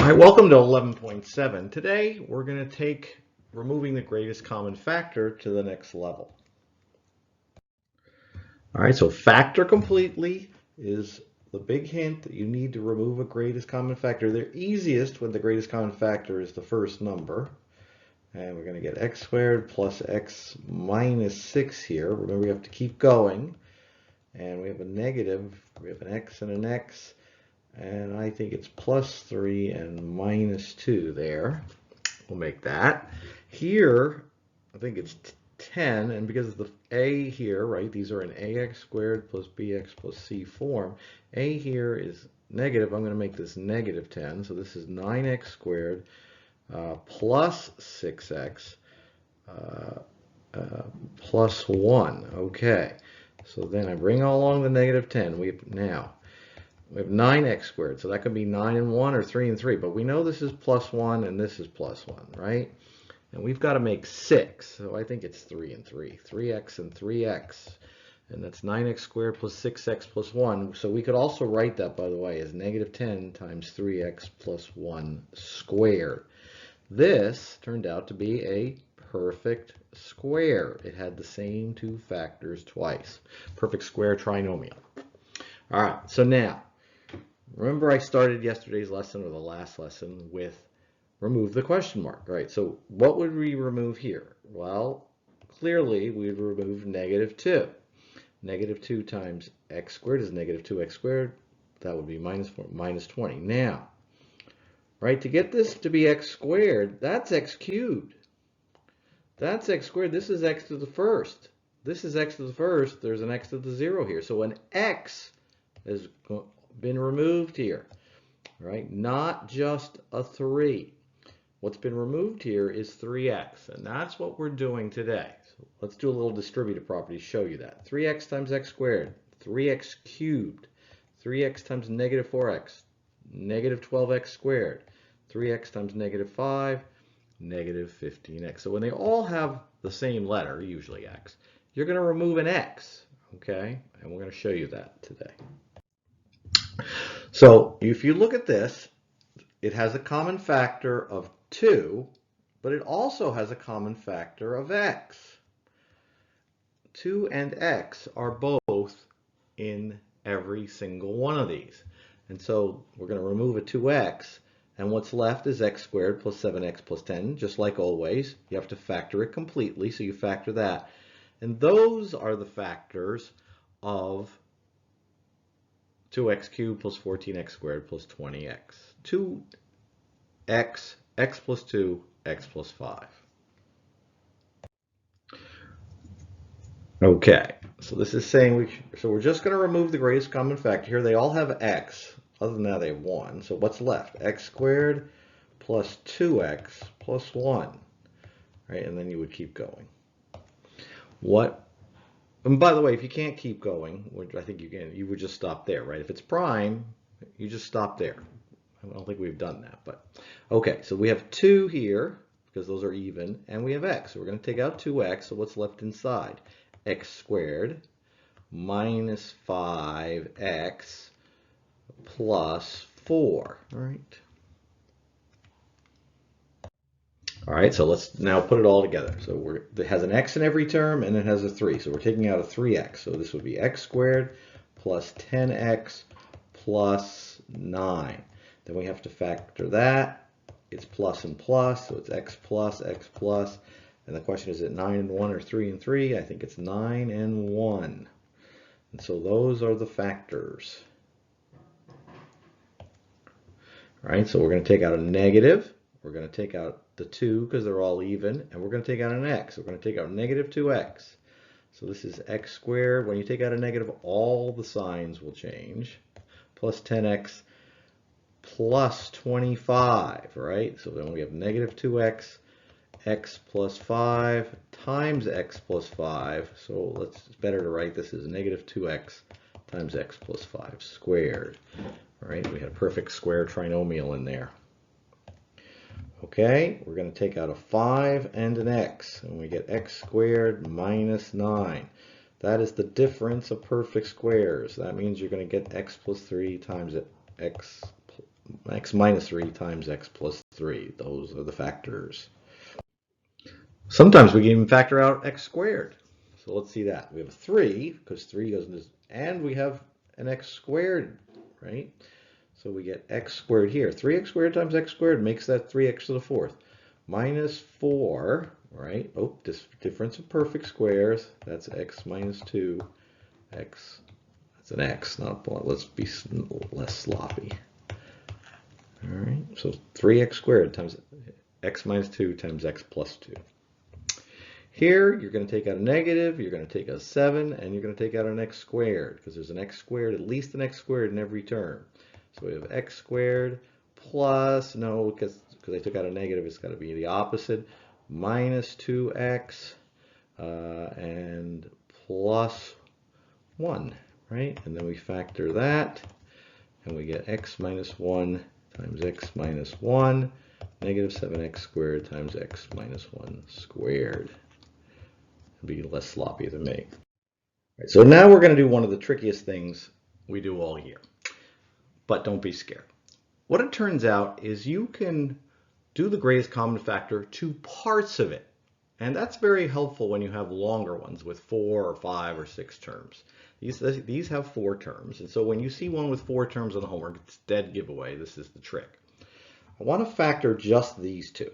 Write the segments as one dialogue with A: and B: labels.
A: right, welcome to 11.7. Today we're going to take removing the greatest common factor to the next level. All right, so factor completely is the big hint that you need to remove a greatest common factor. They're easiest when the greatest common factor is the first number. And we're going to get x squared plus x minus 6 here. Remember, we have to keep going. And we have a negative. We have an x and an x. And I think it's plus 3 and minus 2 there. We'll make that. Here, I think it's 10. And because of the a here, right, these are in ax squared plus bx plus c form. A here is negative. I'm going to make this negative 10. So this is 9x squared plus 6x plus 1. Okay. So then I bring along the negative 10. We have 9x squared, so that could be 9 and 1 or 3 and 3, but we know this is plus 1 and this is plus 1, right? And we've got to make 6, so I think it's 3 and 3. 3x and 3x, and that's 9x squared plus 6x plus 1. So we could also write that, by the way, as negative 10 times 3x plus 1 squared. This turned out to be a perfect square. It had the same two factors twice. Perfect square trinomial. All right, so now, remember I started yesterday's lesson or the last lesson with remove the question mark, right? So what would we remove here? Well, clearly we'd remove negative 2. Negative 2 times x squared is negative 2x squared. That would be minus 20. Now, right, to get this to be x squared, that's x cubed. That's x squared. This is x to the first. This is x to the first. There's an x to the 0 here. So an x has been removed here, right? Not just a 3. What's been removed here is 3x, and that's what we're doing today. So let's do a little distributive property to show you that. 3x times x squared, 3x cubed, 3x times negative 4x, negative 12x squared, 3x times negative 5, negative 15x. So when they all have the same letter, usually x, you're going to remove an x, okay? And we're going to show you that today. So if you look at this, it has a common factor of 2, but it also has a common factor of x. 2 and x are both in every single one of these. And so we're going to remove a 2x, and what's left is x squared plus 7x plus 10, just like always. You have to factor it completely, so you factor that. And those are the factors of 2x cubed plus 14x squared plus 20x. 2x, x plus 2, x plus 5. Okay, so this is saying so we're just going to remove the greatest common factor here. They all have x. Other than that, they have 1. So what's left? X squared plus 2x plus 1. Right, and then you would keep going. And by the way, if you can't keep going, which I think you can, you would just stop there, right? If it's prime, you just stop there. I don't think we've done that, but okay. So we have 2 here because those are even, and we have x. So we're going to take out 2x. So what's left inside? X squared minus 5x plus 4. All right. All right, so let's now put it all together. So it has an x in every term, and it has a 3. So we're taking out a 3x. So this would be x squared plus 10x plus 9. Then we have to factor that. It's plus and plus, so it's x plus. And the question is it 9 and 1 or 3 and 3? I think it's 9 and 1. And so those are the factors. All right, so we're going to take out a negative. We're going to take out the 2 because they're all even, and we're going to take out an x. We're going to take out negative 2x. So this is x squared. When you take out a negative, all the signs will change. Plus 10x plus 25, right? So then we have negative 2x, x plus 5 times x plus 5. So it's better to write this as negative 2x times x plus 5 squared. All right, we had a perfect square trinomial in there. Okay, we're going to take out a 5 and an x, and we get x squared minus 9. That is the difference of perfect squares. That means you're going to get x plus 3 times x x minus 3 times x plus 3. Those are the factors. Sometimes we can even factor out x squared. So let's see that. We have a 3, because 3 goes in this, and we have an x squared, right? So we get x squared here. 3x squared times x squared makes that 3x to the fourth. Minus 4, right? Oh, this difference of perfect squares. That's x minus 2. X, that's an x, not a, let's be less sloppy. All right, so 3x squared times x minus 2 times x plus 2. Here, you're going to take out a negative, you're going to take out a 7, and you're going to take out an x squared, because there's an x squared, at least an x squared in every term. So we have x squared plus, no, because I took out a negative, it's got to be the opposite, minus 2x and plus 1, right? And then we factor that, and we get x minus 1 times x minus 1, negative 7x squared times x minus 1 squared. It'll be less sloppy than me. Right, so now we're going to do one of the trickiest things we do all year. But don't be scared. What it turns out is you can do the greatest common factor to parts of it. And that's very helpful when you have longer ones with 4 or 5 or 6 terms. These have 4 terms. And so when you see one with 4 terms on the homework, it's dead giveaway. This is the trick. I want to factor just these two.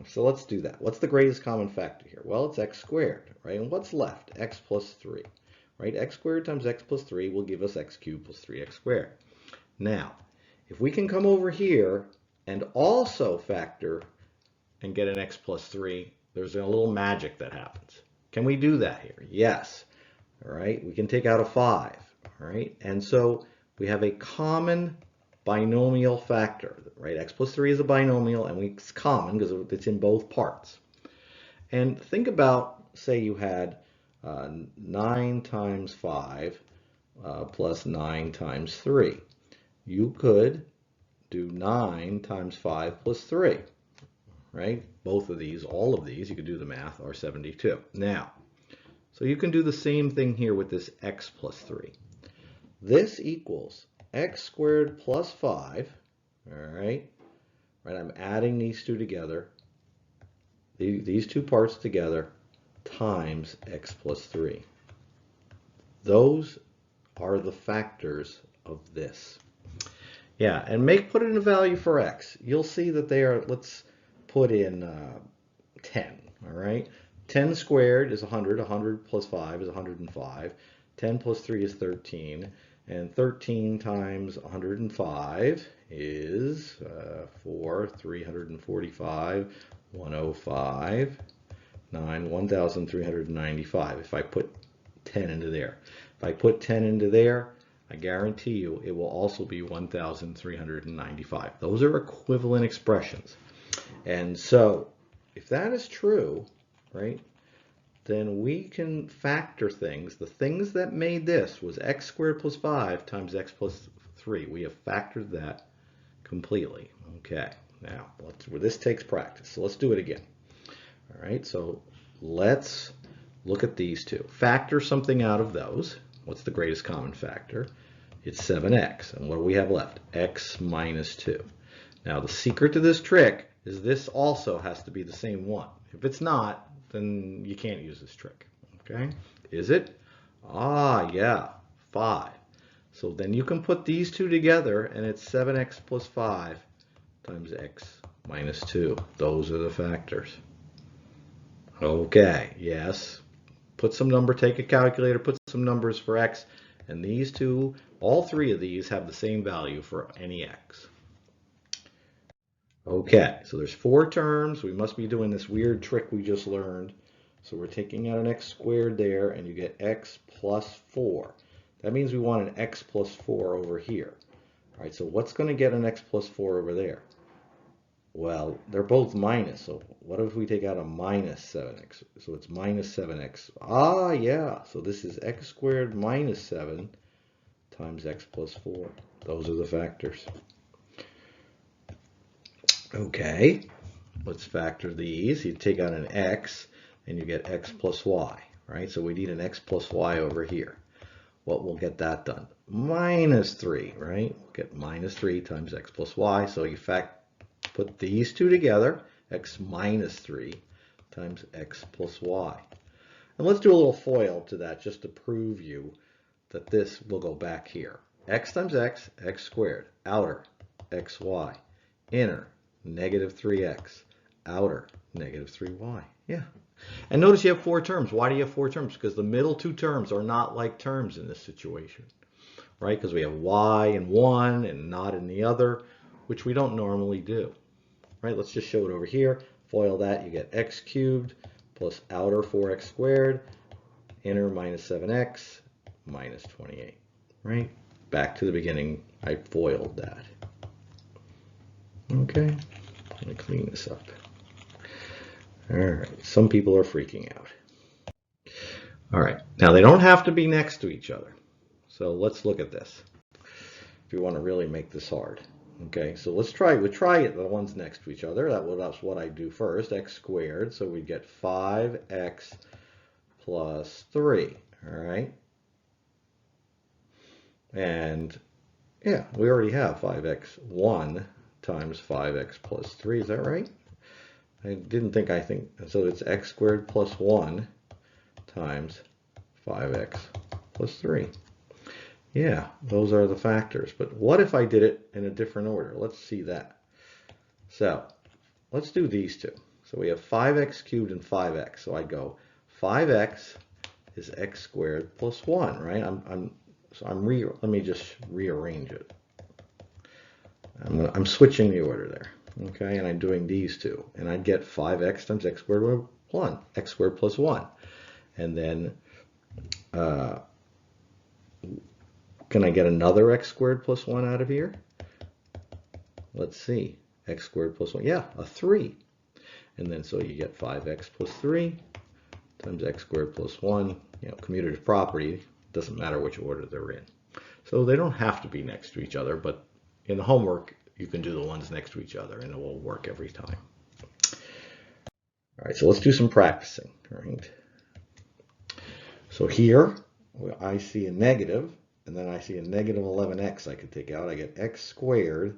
A: So let's do that. What's the greatest common factor here? Well, it's x squared, right? And what's left? X plus 3, right? X squared times x plus 3 will give us x cubed plus 3x squared. Now, if we can come over here and also factor and get an x plus 3, there's a little magic that happens. Can we do that here? Yes. All right, we can take out a 5, all right? And so we have a common binomial factor, right? X plus 3 is a binomial, and it's common because it's in both parts. And think about, say you had 9 times 5 plus 9 times 3. You could do 9 times 5 plus 3, right? Both of these, all of these, you could do the math, are 72. Now, so you can do the same thing here with this x plus 3. This equals x squared plus 5, all right? Right, I'm adding these two together, these two parts together, times x plus 3. Those are the factors of this. Yeah, and put in a value for x. You'll see that they are, let's put in 10, all right? 10 squared is 100, 100 plus 5 is 105, 10 plus 3 is 13, and 13 times 105 is 345, 105, 9, 1,395. If I put 10 into there. If I put 10 into there, I guarantee you it will also be 1,395. Those are equivalent expressions. And so if that is true, right, then we can factor things. The things that made this was x squared plus 5 times x plus 3. We have factored that completely. Okay, now this takes practice. So let's do it again. All right, so let's look at these two. Factor something out of those. What's the greatest common factor? It's 7x. And what do we have left? X minus 2. Now the secret to this trick is this also has to be the same one. If it's not, then you can't use this trick. Okay? Is it? Ah, yeah, 5. So then you can put these two together and it's 7x plus 5 times x minus 2. Those are the factors. Okay, yes. Put some number, take a calculator, put some numbers for x, and these two, all three of these have the same value for any x. Okay, so there's 4 terms. We must be doing this weird trick we just learned. So we're taking out an x squared there, and you get x plus 4. That means we want an x plus 4 over here. All right, so what's going to get an x plus 4 over there? Well, they're both minus, so what if we take out a minus 7x? So it's minus 7x. Ah, yeah, so this is x squared minus 7 times x plus 4. Those are the factors. Okay, let's factor these. You take out an x, and you get x plus y, right? So we need an x plus y over here. what will get that done? Minus 3, right? We'll get minus 3 times x plus y. So in fact, put these two together, x minus 3 times x plus y. And let's do a little FOIL to that just to prove you that this will go back here. X times x, x squared. Outer, xy. Inner, negative 3x. Outer, negative 3y. Yeah. And notice you have 4 terms. Why do you have 4 terms? Because the middle 2 terms are not like terms in this situation, right? Because we have y in one and not in the other, which we don't normally do, right? Let's just show it over here. FOIL that. You get x cubed plus outer 4x squared, inner minus 7x, minus 28, right? Back to the beginning, I FOILed that. Okay, let me clean this up. All right, some people are freaking out. All right, now they don't have to be next to each other. So let's look at this. If you want to really make this hard. Okay, so we'll try it, the ones next to each other. That's what I do first, x squared. So we get 5x plus 3, all right? And yeah, we already have 5x1 times 5x plus 3, is that right? I think, so it's x squared plus 1 times 5x plus 3. Yeah, those are the factors. But what if I did it in a different order? Let's see that. So let's do these two. So we have 5x cubed and 5x. So I'd go 5x is x squared plus 1, right? Let me just rearrange it. I'm switching the order there. Okay, and I'm doing these two. And I'd get 5x times x squared 1, x squared plus 1. And then can I get another x squared plus 1 out of here? Let's see. X squared plus 1. Yeah, a 3. And then so you get 5x plus 3 times x squared plus 1. You know, commutative property. Doesn't matter which order they're in. So they don't have to be next to each other, but in the homework, you can do the ones next to each other, and it will work every time. All right, so let's do some practicing. All right. So here, I see a negative, and then I see a negative 11x I could take out. I get x squared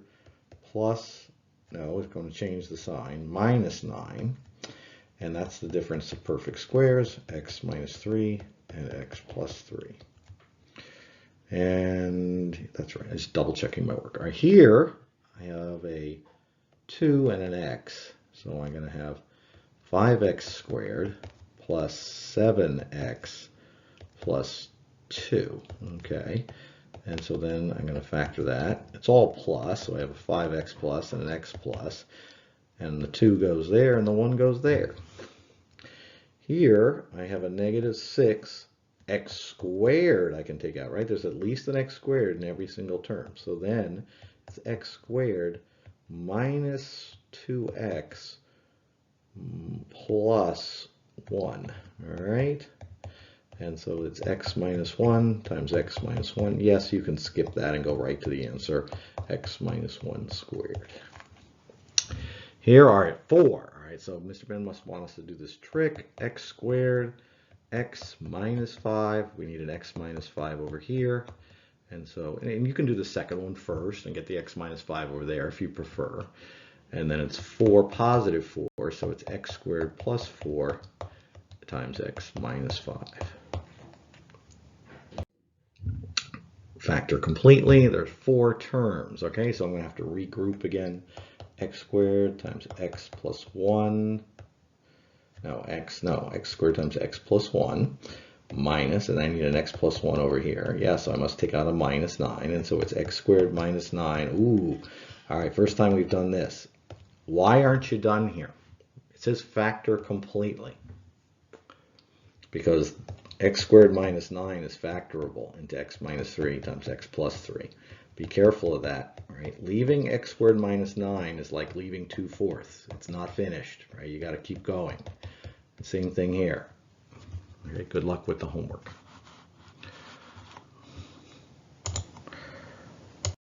A: plus, no, it's going to change the sign, minus 9. And that's the difference of perfect squares, x minus 3 and x plus 3. And that's right, I'm just double checking my work. All right, here I have a 2 and an x. So I'm going to have 5x squared plus 7x plus 2. Okay, and so then I'm going to factor that. It's all plus, so I have a 5x plus and an x plus. And the 2 goes there and the 1 goes there. Here I have a negative 6 x squared I can take out, right? There's at least an x squared in every single term. So then it's x squared minus 2x plus 1, all right? And so it's x minus 1 times x minus 1. Yes, you can skip that and go right to the answer, x minus 1 squared. Here are 4. All right, so Mr. Ben must want us to do this trick, x squared, x minus 5. We need an x minus 5 over here. And so, and you can do the second one first and get the x minus 5 over there if you prefer. And then it's 4 positive 4, so it's x squared plus 4 times x minus 5. Factor completely. There's 4 terms, okay? So I'm going to have to regroup again. X squared times x plus 1. X squared times x plus 1 minus, and I need an x plus 1 over here. Yeah, so I must take out a minus 9, and so it's x squared minus 9. Ooh, all right, first time we've done this. Why aren't you done here? It says factor completely. Because x squared minus 9 is factorable into x minus 3 times x plus 3. Be careful of that, right? Leaving x squared minus 9 is like leaving 2/4. It's not finished, right? You got to keep going. Same thing here. Okay, good luck with the homework.